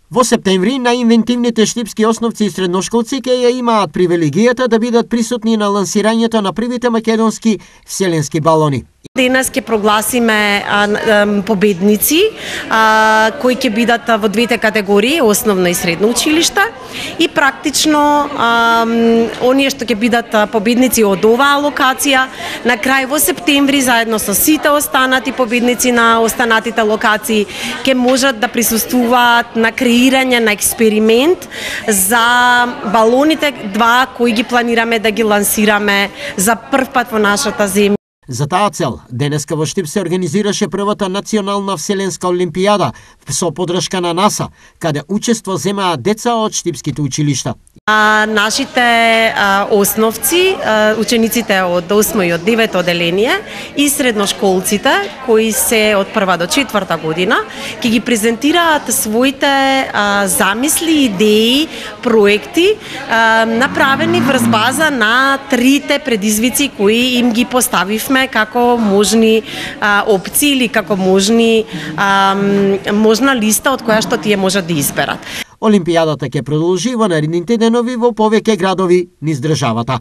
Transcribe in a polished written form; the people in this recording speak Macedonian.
Во септември најинвентивните штипски основци и средношколци ќе ја имаат привилегијата да бидат присутни на лансирањето на првите македонски вселенски балони. Денес ќе прогласиме победници кои ќе бидат во двете категории, основно и средно училиште, и практично оние што ќе бидат победници од оваа локација на крај во септември заедно со сите останати победници на останатите локации ќе можат да присуствуваат на креирање на експеримент за балоните два кои ги планираме да ги лансираме за прв пат во нашата земја. За таа цел, денеска во Штип се организираше првата национална вселенска олимпијада со поддршка на НАСА, каде учество земаат деца од штипските училишта. Нашите основци, учениците од 8 и од 9 оделение и средношколците кои се од 1 до 4 година ќе ги презентираат своите замисли, идеи, проекти направени врз база на трите предизвици кои им ги поставивме како можни опции или како можна листа од која што тие можат да изберат. Олимпијадата ќе продолжи во наредните денови во повеќе градови низ државата.